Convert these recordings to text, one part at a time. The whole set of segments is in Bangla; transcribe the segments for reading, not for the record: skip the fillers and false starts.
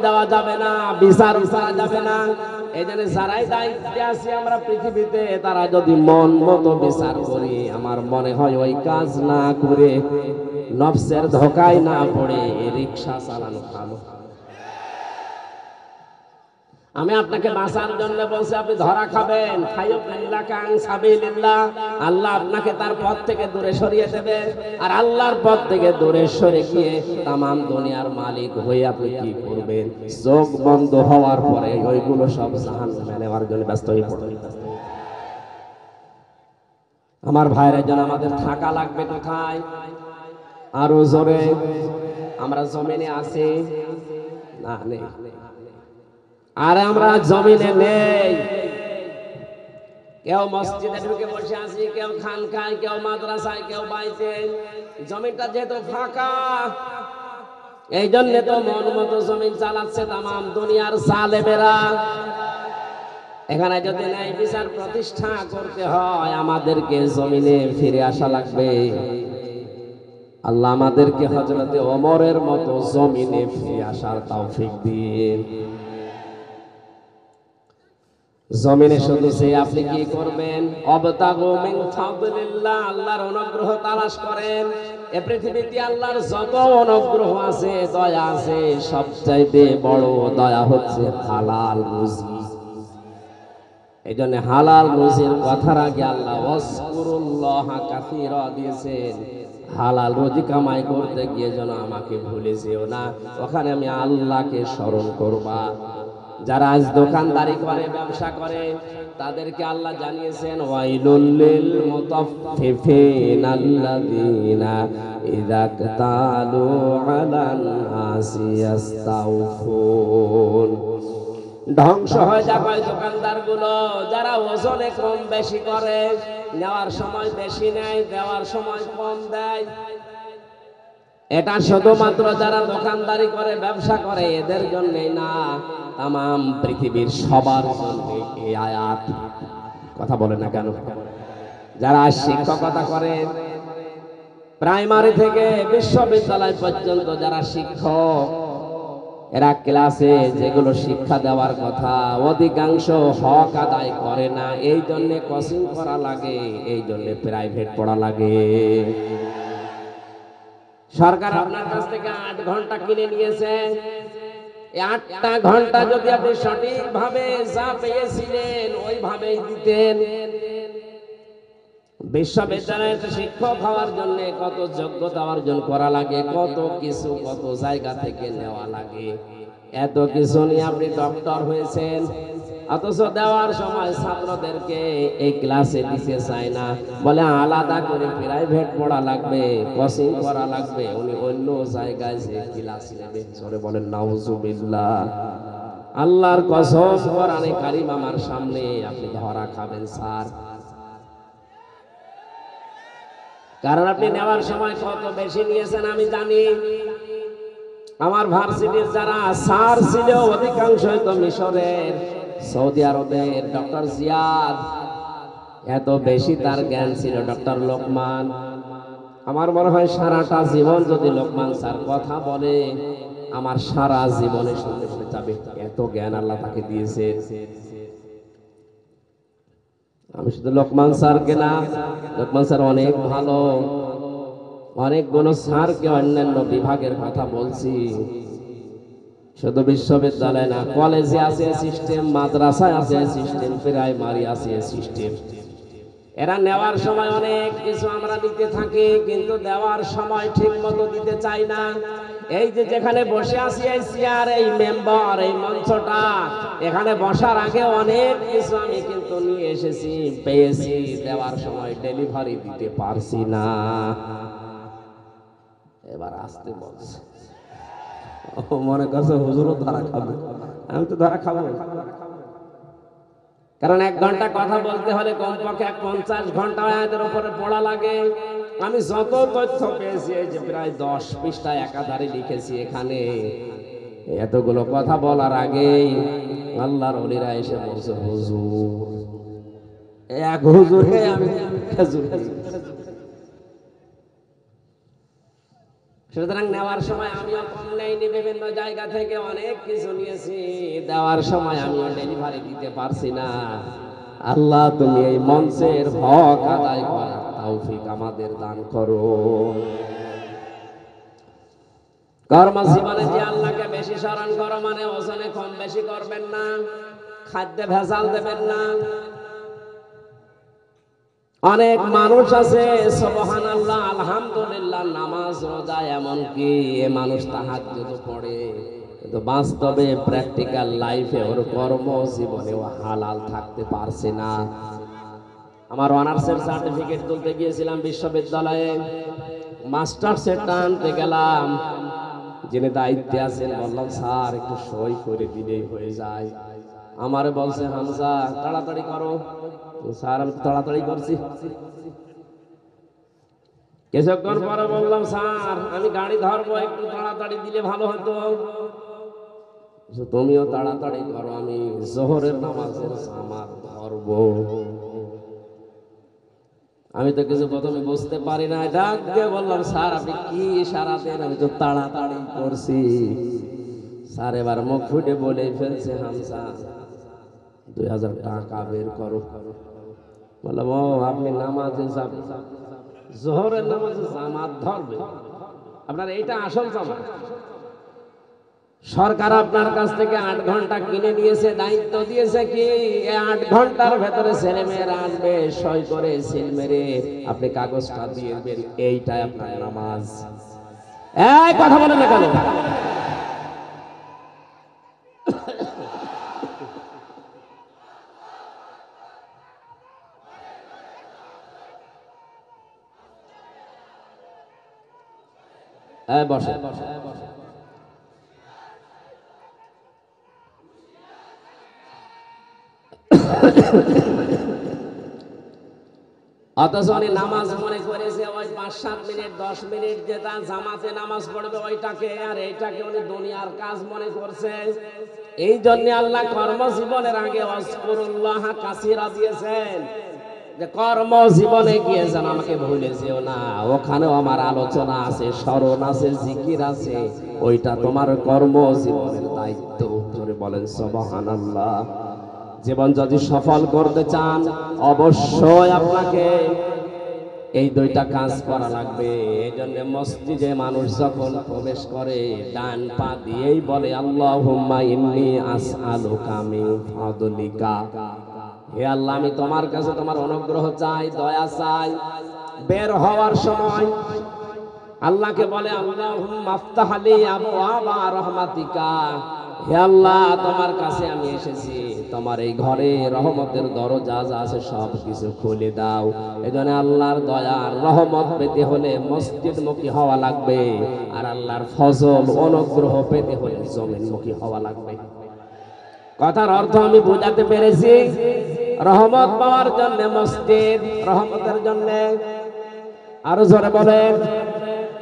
দেওয়া যাবে না, বিচার করা যাবে না। এই জন্য যারাই দায়িত্বে আছি আমরা পৃথিবীতে, তারা যদি মন মতো বিচার করি, আমার মনে হয় ওই কাজ না করে নফসের ধোকায় না পড়ে রিকশা চালানো ভালো। আমি আপনাকে বাঁচার জন্য বলছি, আপনি ধরা খাবেন, আল্লাহ আপনাকে তার পথ থেকে দূরে সরিয়ে দেবে। আর আল্লাহর পথ থেকে দূরে সরে গিয়ে তামাম দুনিয়ার মালিক হয়ে আপনি কি করবেন? চোখ বন্ধ হওয়ার পরে ওইগুলো সব জাহান্নামে নেওয়ার জন্য ব্যস্ত হয়ে পড়বেন। আমার ভাইয়ের জন্য আমাদের থাকা লাগবে কোথায়? আরো জোরে। আমরা জমিনে আছি না? নেই। আর আমরা জমিনে নেই। কেউ মসজিদে ঢুকে বসে আছি, কেউ খানকায়, কেউ মাদ্রাসায়, কেউ বাড়িতে। জমিটা যেহেতু ফাঁকা, এই জন্য তো মন মতো জমিন চালাচ্ছে তামাম দুনিয়ার জালেমেরা। এখানে যদি ন্যায় বিচার প্রতিষ্ঠা করতে হয়, আমাদেরকে জমিনে ফিরে আসা লাগবে। আল্লাহ আমাদেরকে হযরতে ওমরের মতো জমিনে ফিরে আসার তৌফিক দিন। জমিনে শুধু সে আপনি কি করবেন? অবতাগু মিন ফাদলিল্লাহ, আল্লাহর অনুগ্রহ তালাশ করেন। এই পৃথিবীতে আল্লাহর যত অনুগ্রহ আছে, দয়া আছে, সবচাইতে বড় দয়া হচ্ছে হালাল রুজি। এই জন্য হালাল রুজির কথার আগে আল্লাহ ওয়াসকুরুল্লাহ কাসীরা দিয়েছেন। হালাল রুজি কামাই করতে গিয়ে যেন আমাকে ভুলে যেও না, ওখানে আমি আল্লাহকে স্মরণ করবা। যারা আজ দোকানদারি করে, ব্যবসা করে, তাদেরকে আল্লাহ জানিয়েছেন ওয়াইলুল লিল মুতাফফিফিন আল্লাযীনা ইযা কাতালু আলান নাসি ইস্তাউফুন। ধ্বংস হয়ে যাবে দোকানদারগুলো যারা ওজনে কম বেশি করে, নেওয়ার সময় বেশি নেয়, দেওয়ার সময় কম দেয়। এটা শুধুমাত্র যারা দোকানদারি করে, ব্যবসা করে, এদের জন্যই না, তামাম পৃথিবীর সবার জন্য এই আয়াত। কথা বলে না কেন? যারা শিক্ষকতা করে, প্রাইমারি থেকে বিশ্ববিদ্যালয় পর্যন্ত যারা শিক্ষক, এরা ক্লাসে যেগুলো শিক্ষা দেওয়ার কথা অধিকাংশ হক আদায় করে না। এই জন্য কোচিং করা লাগে, এই জন্য প্রাইভেট পড়া লাগে। সরকার আপনার কাছ থেকে 8 ঘন্টা কিনে নিয়েছে। এই 8টা ঘন্টা যদি আপনি সঠিকভাবে যা পেয়েছিলেন ওইভাবেই দিতেন। বিশ্ববিদ্যালয়ের শিক্ষক হওয়ার জন্য কত যোগ্যতা অর্জন করা লাগে, কত কিছু, কত জায়গা থেকে নেওয়া লাগে। এত কিছু নিয়ে আপনি ডক্টর হয়েছেন, অথচ দেওয়ার সময় ছাত্রদেরকে এই ক্লাসে দিতে চায় না, বলে আলাদা করে প্রাইভেট পড়া লাগবে, কোচিং করা লাগবে। উনি অন্য জায়গায় যে ক্লাস নেবে। জোরে বলেন নাউজুবিল্লাহ। আল্লাহর কসম, কোরআনে কারীম আমার সামনে, আপনি ধরা খাবেন স্যার। কারণ আপনি নেওয়ার সময় কত বেশি নিয়েছেন আমি জানি। আমার ভার্সিটির যারা স্যার ছিল অধিকাংশই তো মিশরের, সৌদি আরবের। ডক্টর জিয়াদ, এত বেশি তার জ্ঞান ছিল। ডক্টর লোকমান, আমার মনে হয় সারাটা জীবন যদি লোকমান স্যার কথা বলে, আমার সারা জীবনে শুনতে শুনতে যাবে। এত জ্ঞান আল্লাহ তাকে দিয়েছে। আমি শুধু লোকমান স্যারকে না, লোকমান স্যার অনেক ভালো, অনেকগুলো স্যারকে অন্যান্য বিভাগের কথা বলছি। শুধু বিশ্ববিদ্যালয় না, কলেজে আছে সিস্টেম, মাদ্রাসায় আছে সিস্টেম, প্রাইমারি আছে সিস্টেম। এরা নেওয়ার সময় অনেক কিছু আমরা দিতে থাকি, কিন্তু দেওয়ার সময় ঠিক মতো দিতে চাই না। এই যে যেখানে বসে আছি, এই চেয়ার, এই মেম্বার, এই মঞ্চটা, এখানে বসার আগে অনেক কিছু আমি কিন্তু নিয়ে এসেছি, পেয়েছি, দেওয়ার সময় ডেলিভারি দিতে পারছি না। এবার আসতে বলছে, মনে করছে হুজুরও ধরা খাবে। আমি তো ধরা খাবো, কারণ 1 ঘন্টা কথা বলতে হলে কমপক্ষে 50 ঘন্টা আয়াতের উপরে পড়া লাগে। আমি যত তথ্য পেয়েছি, এই যে প্রায় 10 পৃষ্ঠা একাধারে লিখেছি এখানে। এতগুলো কথা বলার আগেই আল্লাহর ওলিরা এসে বলছে হুজুর, এক হুজুরে আমি খেজুর। সুতরাং নেওয়ার সময় আমিও কম নেইনি, বিভিন্ন জায়গা থেকে অনেক কিছু নিয়েছি, দেওয়ার সময় আমিও ডেলিভারি দিতে পারছি না। আল্লাহ তুমি এই মঞ্চের হক আদায় করার তৌফিক আমাদের দান করো। কর্মজীবনে যে আল্লাহকে বেশি স্মরণ করো মানে ওজনে কম বেশি করবেন না, খাদ্যে ভেজাল দেবেন না। অনেক মানুষ আছে সুবহানাল্লাহ আলহামদুলিল্লাহ নামাজ রোজা এমনকি এ মানুষ তাহাজ্জুদ পড়ে, কিন্তু বাস্তবে প্র্যাকটিক্যাল লাইফে ওর কর্মজীবনে ও হালাল থাকতে পারছে না। আমার অনার্সের সার্টিফিকেট তুলতে গিয়েছিলাম বিশ্ববিদ্যালয়ে, মাস্টার্সের টানতে গেলাম, যিনি দায়িত্বে আছেন বললাম স্যার একটু সই করে দিলেই হয়ে যায়। আমারে বলছে হামজা তাড়াতাড়ি করো। স্যার আমি তাড়াতাড়ি করছি। কিছুক্ষণ পরে বললাম স্যার আমি গাড়ি ধরবো, একটু তাড়াতাড়ি দিলে ভালো হতো। তুমিও তাড়াতাড়ি করো, আমি জোহরের নামাজের জামাত ধরবো। আমি তো কিছু প্রথমে বুঝতে পারি না, ডাকতে বললাম স্যার আপনি কি ইশারা দেন, আমি তো তাড়াতাড়ি করছি। স্যার এবার মুখ ফুটে বলে ফেলছে হামজা 2000 টাকা বের করো। বললাম ও আপনি নামাজে যাবেন, জোহরের নামাজে জামাত ধরবে, আপনার এইটা আসল জামাত। সরকার আপনার কাছ থেকে 8 ঘন্টা কিনে নিয়েছে, দায়িত্ব দিয়েছে কি 8 ঘন্টার ভেতরে ছেলে মেয়েরা আসবে, সই করে সিল মেরে আপনি কাগজটা দিয়ে দেবেন, এইটাই আপনার নামাজ। এই কথা বলেন না কেন? বসে বসে বসে। অথচ উনি নামাজ মনে করেছে ওই 5-7 মিনিট 10 মিনিট যেটা জামাতে নামাজ পড়বে ওইটাকে, আর এইটাকে উনি দুনিয়ার কাজ মনে করছে। এই জন্য আল্লাহ কর্মজীবনের আগে ওয়াজকুরুল্লাহ কাসীরা দিয়েছেন, যে কর্মজীবনে গিয়ে যেন আমাকে ভুলে যেও না, ওখানেও আমার আলোচনা আছে, স্মরণ আছে, জিকির আছে, ওইটা তোমার কর্মজীবনের দায়িত্ব। জোরে বলেন সুবহানাল্লাহ। জীবন যদি সফল করতে চান অবশ্যই আপনাকে এই 2টা কাজ করা লাগবে। এই জন্য মসজিদে মানুষ যখন প্রবেশ করে ডান পা দিয়েই বলে আল্লাহুম্মা ইন্নী আসআলুকা মিন ফাদলিকা, হে আল্লাহ আমি তোমার কাছে তোমার অনুগ্রহ চাই, দয়া চাই। বের হওয়ার সময় আল্লাহকে বলে আল্লাহুম্মা আফতাহ লি আবওয়াবা রাহমাতিকা, হে আল্লাহ তোমার কাছে আমি এসেছি, তোমার এই ঘরে রহমতের দরজা যা আছে সব কিছু খুলে দাও। এজন্য আল্লাহর দয়ার রহমত পেতে হলে মসজিদমুখী হওয়া লাগবে, আর আল্লাহর ফজল অনুগ্রহ পেতে হলে জমিনমুখী হওয়া লাগবে। কথার অর্থ আমি বোঝাতে পেরেছি? রহমত পাওয়ার জন্য মসজিদ, রহমতের জন্য আরো জোরে বলেন।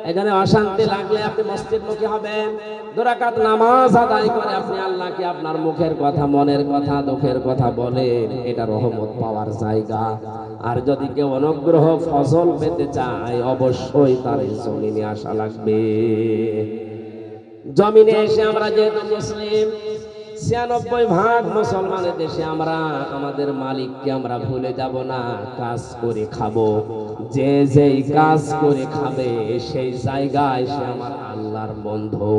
এখানে অশান্তি লাগলে আপনি মসজিদমুখী হবেন, 2 রাকাত নামাজ আদায় করে আপনি আল্লাহকে আপনার মুখের কথা, মনের কথা, দুঃখের কথা বলেন, এটা রহমত পাওয়ার জায়গা। আর যদি কেউ অনুগ্রহ ফজল পেতে চায় অবশ্যই তার জমিনে আসা লাগবে। জমিনে এসে আমরা যেহেতু মুসলিম, 96% মুসলমানের দেশে আমরা আমাদের মালিককে আমরা ভুলে যাব না, কাজ করে খাবো। যে যেই কাজ করে খাবে সেই জায়গায় সে আমার আল্লাহর বন্ধু।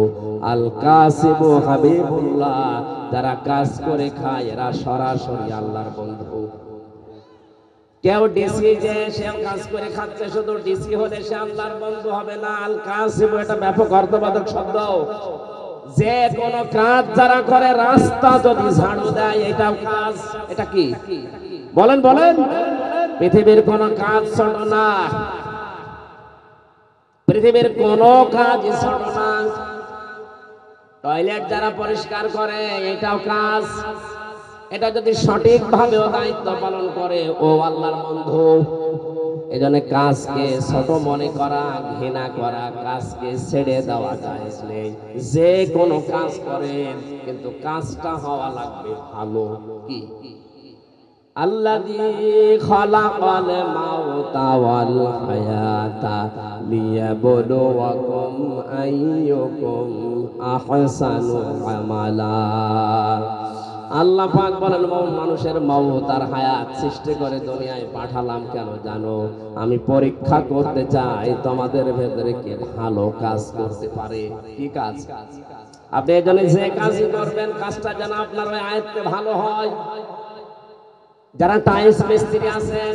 আল কাসিবু হাবিবুল্লাহ, যারা কাজ করে খায় এরা সরাসরি আল্লাহর বন্ধু। কেউ ডিসি যে সে কাজ করে খাচ্ছে, শুধু ডিসি হলে সে আল্লাহর বন্ধু হবে না। আল কাসিবু এটা ব্যাপক অর্থবোধক শব্দ। যে কোন কাজ যারা করে, রাস্তা যদি ঝাড়ু দেয় এটাও কাজ। এটা কি বলেন বলেন? পৃথিবীর কোন কাজ ছোট না, পৃথিবীর কোন কাজ ছোট না। টয়লেট যারা পরিষ্কার করে এটাও কাজ। এটা যদি সঠিকভাবে দায়িত্ব পালন করে ও আল্লাহর বন্ধু। এজন্য কাজকে ছোট মনে করা, ঘৃণা করা, কাজকে ছেড়ে দেওয়া জায়েজ নেই। যে কোনো কাজ করেন কিন্তু কাজটা হওয়া লাগবে ভালো। কি আল্লাযী খালাকাল মাউতা ওয়াল হায়াতা লিয়াবলুওয়াকুম আইয়ুকুম আহসানু আমালা। আল্লাহ পাক বলেন, মানুষের মওত আর হায়াত সৃষ্টি করে দুনিয়ায় পাঠালাম কেন জানো? আমি পরীক্ষা করতে চাই তোমাদের ভেতরে কে ভালো কাজ করতে পারে। কি কাজ? আপনি এজন্য যে কাজই করবেন কাজটা যেন আপনার ওই আয়াতে ভালো হয়। যারা টাইলস মিস্ত্রি আছেন,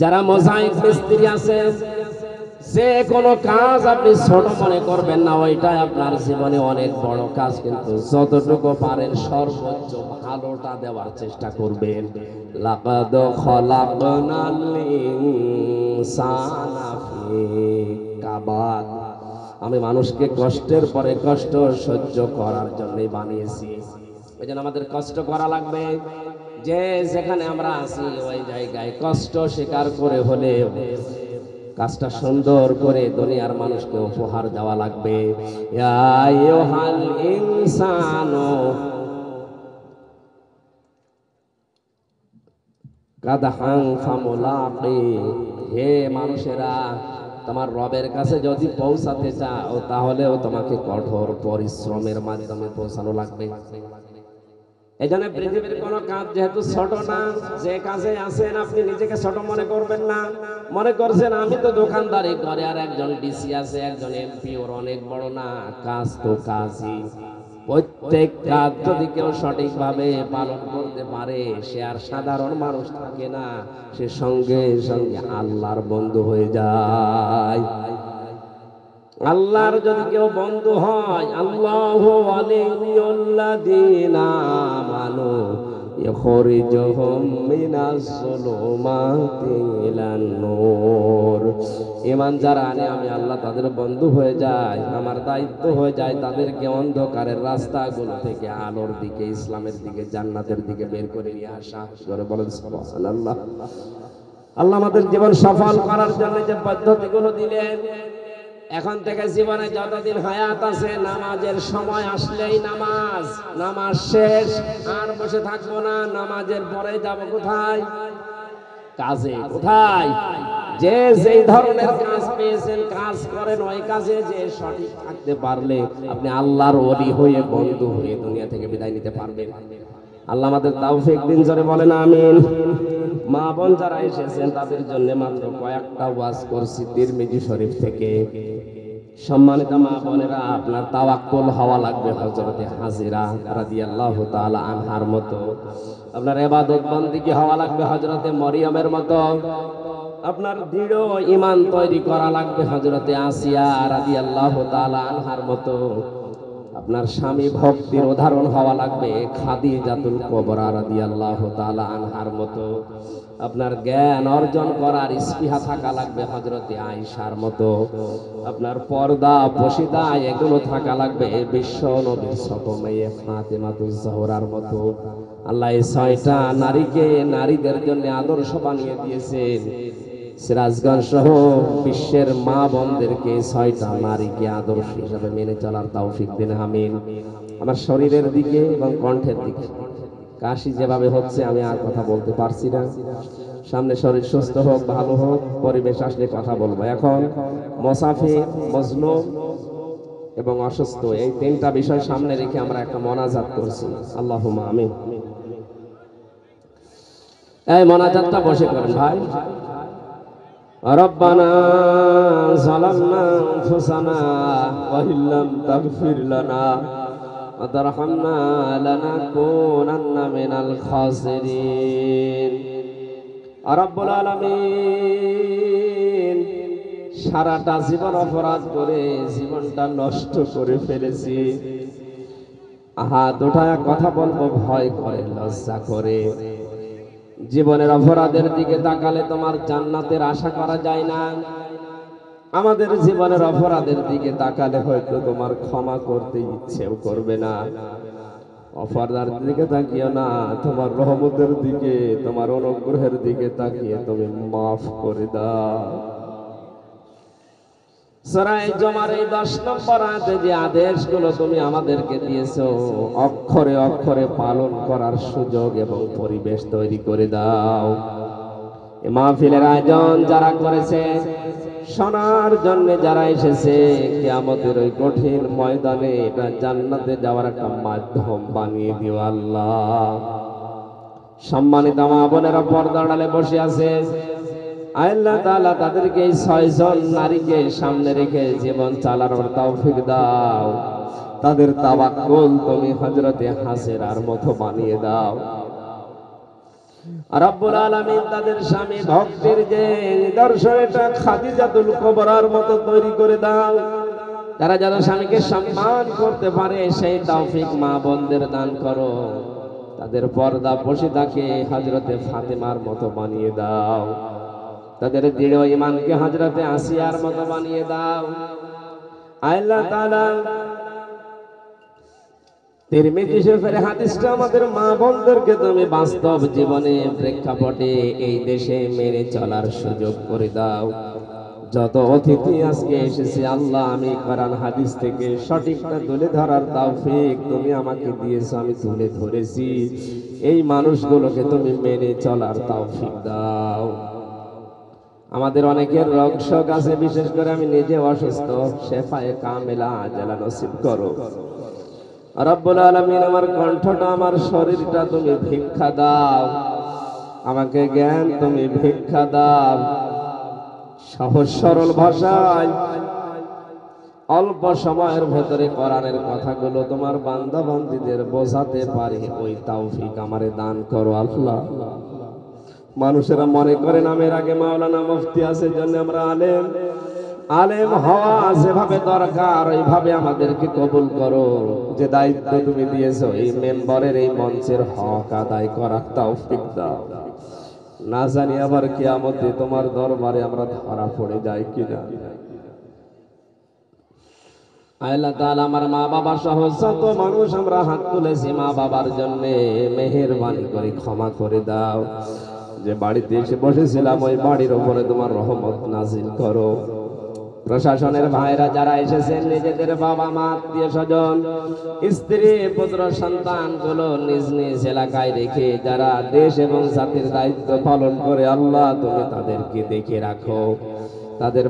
যারা মোজাইক মিস্ত্রি আছেন, যে কোনো কাজ আপনি ছোট মনে করবেন না, ওইটাই আপনার জীবনে অনেক বড় কাজ। কিন্তু যতটুকু পারেন সর্বোচ্চ ভালোটা দেওয়ার চেষ্টা করবেন। লাকাদ খলাকনাল ইনসানা ফি কাবাদ। আমি মানুষকে কষ্টের পরে কষ্ট সহ্য করার জন্যই বানিয়েছি। ওই জন্য আমাদের কষ্ট করা লাগবে। যে যেখানে আমরা আছি ওই জায়গায় কষ্ট স্বীকার করে হলে কাজটা সুন্দর করে দুনিয়ার মানুষকে উপহার দেওয়া লাগবে। ইয়া আইয়ুহাল ইনসানু কাদহান ফামুলাকি। হে মানুষেরা, তোমার রবের কাছে যদি পৌঁছাতে চাও তাহলেও তোমাকে কঠোর পরিশ্রমের মাধ্যমে পৌঁছানো লাগবে। এই জন্য পৃথিবীর কোন কাজ যেহেতু ছোট না, যে কাজে আছেন আপনি নিজেকে ছোট মনে করবেন না। মনে করছেন আমি তো দোকানদারি করে, আর একজন ডিসি আছে, একজন এমপি, ওর অনেক বড় না। কাজ তো কাজই। প্রত্যেক কাজ যদি কেউ সঠিকভাবে পালন করতে পারে, সে আর সাধারণ মানুষ থাকে না, সে সঙ্গে সঙ্গে আল্লাহর বন্ধু হয়ে যায়। আল্লাহর যদি কেউ বন্ধু হয়, আল্লাহু ওয়ালিয়ুল্লাযীনা আমানু ইখরিজুহুম মিনাজ যুলুমাতি ইলান নূর। ঈমান যারা আনে আমি আল্লাহ তাদের বন্ধু হয়ে যায়। আমার দায়িত্ব হয়ে যায় তাদেরকে অন্ধকারের রাস্তাগুলো থেকে আলোর দিকে, ইসলামের দিকে, জান্নাতের দিকে বের করে নিয়ে আসা। জোরে বলেন সুবহানাল্লাহ। আল্লাহ আমাদের জীবন সফল করার জন্য যে পদ্ধতিগুলো দিলেন, এখন থেকে জীবনে যতদিন হায়াত আছে নামাজের সময় আসলেই নামাজ, নামাজ শেষ আর বসে থাকবো না। নামাজের পরে যাব কোথায়? কাজে। কোথায়? যে যেই ধরনের কাজ পেয়েছেন কাজ করেন। ওই কাজে যে সঠিক থাকতে পারলে আপনি আল্লাহর ওলি হয়ে, বন্ধু হয়ে দুনিয়া থেকে বিদায় নিতে পারবেন। আল্লাহ আমাদের তৌফিক দিন। জোরে বলেন আমিন। মা বোন যারা এসেছেন তাদের জন্য মাত্র কয়েকটা ওয়াজ করছি তিরমিজি শরীফ থেকে। সম্মানিত মা বোনেরা, আপনার তাওয়াক্কুল হওয়া লাগবে হযরতে হাজিরা রাদিয়াল্লাহু তাআলা আনহার মতো। আপনার ইবাদত বন্দেগী হওয়া লাগবে হযরতে মরিয়মের মতো। আপনার দৃঢ় ঈমান তৈরি করা লাগবে হযরতে আসিয়া রাদিয়াল্লাহু তাআলা আনহার মতো। আপনার স্বামী ভক্তির উদাহরণ হওয়া লাগবে খাদিজাতুল কুবরা রাদিয়াল্লাহু তাআলা আনহার মতো। আপনার জ্ঞান অর্জন করার স্পৃহা থাকা লাগবে হযরতে আয়েশার মতো। আপনার পর্দা পশিদা এগুলো থাকা লাগবে বিশ্ব নবীর ছোট মেয়ে ফাতেমাতুজ জোহরার মতো। আল্লাহ এই 6টা নারীকে নারীদের জন্য আদর্শ বানিয়ে দিয়েছেন। সিরাজগঞ্জ সহ বিশ্বের মা বোনদেরকে 6টা নারীকে আদর্শ হিসাবে মেনে চলার তৌফিক দিন আমিন। আমার শরীরের দিকে এবং কণ্ঠের দিকে কাশি যেভাবে হচ্ছে আমি আর কথা বলতে পারছি না। সামনে শরীর সুস্থ হোক, ভালো হোক, পরিবেশ আসলে কথা বলবো। এখন মুসাফির, মজলুম এবং অসুস্থ, এই 3টা বিষয় সামনে রেখে আমরা একটা মোনাজাত করছি। আল্লাহুম্মা আমিন। এই মোনাজাতটা বসে করেন ভাই। রব্বানা যালামনা আনফুসানা ওয়া ইল্লাম তাগফির লানা ওয়া তারহামনা লানাকুনান্না মিনাল খাসিরিন। রব্বুল আলামিন, সারাটা জীবন অপরাধ করে জীবনটা নষ্ট করে ফেলেছি। হাত উঠায় কথা বলবো ভয় করে, লজ্জা করে। জীবনের অপরাধের দিকে তাকালে তোমার জান্নাতের আশা করা যায় না। আমাদের জীবনের অপরাধের দিকে তাকালে হয়তো তোমার ক্ষমা করতে ইচ্ছেও করবে না। অপরাধের দিকে তাকিও না, তোমার রহমতের দিকে, তোমার অনুগ্রহের দিকে তাকিয়ে তুমি মাফ করে দাও। সূরা জুমার এই 10 নম্বর আয়াতে যে আদেশগুলো তুমি আমাদেরকে দিয়েছো, অক্ষরে অক্ষরে পালন করার সুযোগ এবং পরিবেশ তৈরি করে দাও। এই মাহফিলের আয়োজন যারা করেছে, শোনার জন্য যারা এসেছে, কিয়ামতের ওই কঠিন ময়দানে এটা জান্নাতে যাওয়ার একটা মাধ্যম বানিয়ে দিও আল্লাহ। সম্মানিত মা বোনেরা পর্দা আড়ালে বসে আছে, আল্লাহ তাআলা তাদেরকে এই 6 জন নারীকে সামনে রেখে জীবন চালানোর তৌফিক দাও। তাদের তাওয়াক্কুল তুমি হযরতে হাজেরার মতো বানিয়ে দাও। রব্বুল আলামিন তাদের স্বামী ভক্তির যে নিদর্শন, এটা খাদিজাতুল কুবরার মতো তৈরি করে দাও। তারা যেন স্বামীকে সম্মান করতে পারে সেই তৌফিক মা বোনদের দান করো। তাদের পর্দা পশিদাকে হযরতে ফাতেমার মতো বানিয়ে দাও। তাদের দৃঢ় ঈমানকে হযরতে আসিয়ার মতো বানিয়ে দাও। আল্লাহ তাআলা তিরমিজি শরীফের হাদিসটা আমাদের মা বোনদেরকে তুমি বাস্তব জীবনে প্রেক্ষাপটে এই দেশে মেনে চলার সুযোগ করে দাও। যত অতিথি আজকে এসেছে আল্লাহ, আমি কোরআন হাদিস থেকে সঠিকটা তুলে ধরার তৌফিক তুমি আমাকে দিয়েছো, আমি তুলে ধরেছি। এই মানুষগুলোকে তুমি মেনে চলার তৌফিক দাও। আমাদের অনেকের রোগ শোক আছে, বিশেষ করে আমি নিজে অসুস্থ, শেফায়ে কামেলা আজলা নসিব করো রব্বুল আলামিন। আমার কণ্ঠটা, আমার শরীরটা তুমি ভিক্ষা দাও, আমাকে জ্ঞান তুমি ভিক্ষা দাও। সহজ সরল ভাষায় অল্প সময়ের ভেতরে কোরআনের কথাগুলো তোমার বান্দা বান্দীদের বোঝাতে পারি, ওই তৌফিক আমারে দান করো আল্লাহ। মানুষেরা মনে করে নামের আগে মাওলানা মুফতি আছে, জন্য আমরা আলেম। আলেম হওয়া যেভাবে দরকার ওইভাবে আমাদেরকে কবুল করো। যে দায়িত্ব তুমি দিয়েছো, এই মেম্বারের এই মঞ্চের হক আদায় করার তৌফিক দাও। না জানি আবার কিয়ামতে তোমার দরবারে আমরা ধরা পড়ে যাই কিনা। আল্লাহ তাআলা আমার মা বাবা সহ যত মানুষ আমরা হাত তুলেছি মা বাবার জন্য, মেহেরবানি করে ক্ষমা করে দাও। যে বাড়িতে এসে বসেছিলাম ওই বাড়ির উপরে তোমার রহমত নাজিল করো। প্রশাসনের ভাইরা যারা এসেছেন, নিজেদের বাবা মা আত্মীয় স্বজন স্ত্রী পুত্র সন্তান গুলো নিজ নিজ এলাকায় রেখে যারা দেশ এবং জাতির দায়িত্ব পালন করে, আল্লাহ তুমি তাদেরকে দেখে রাখো। তাদের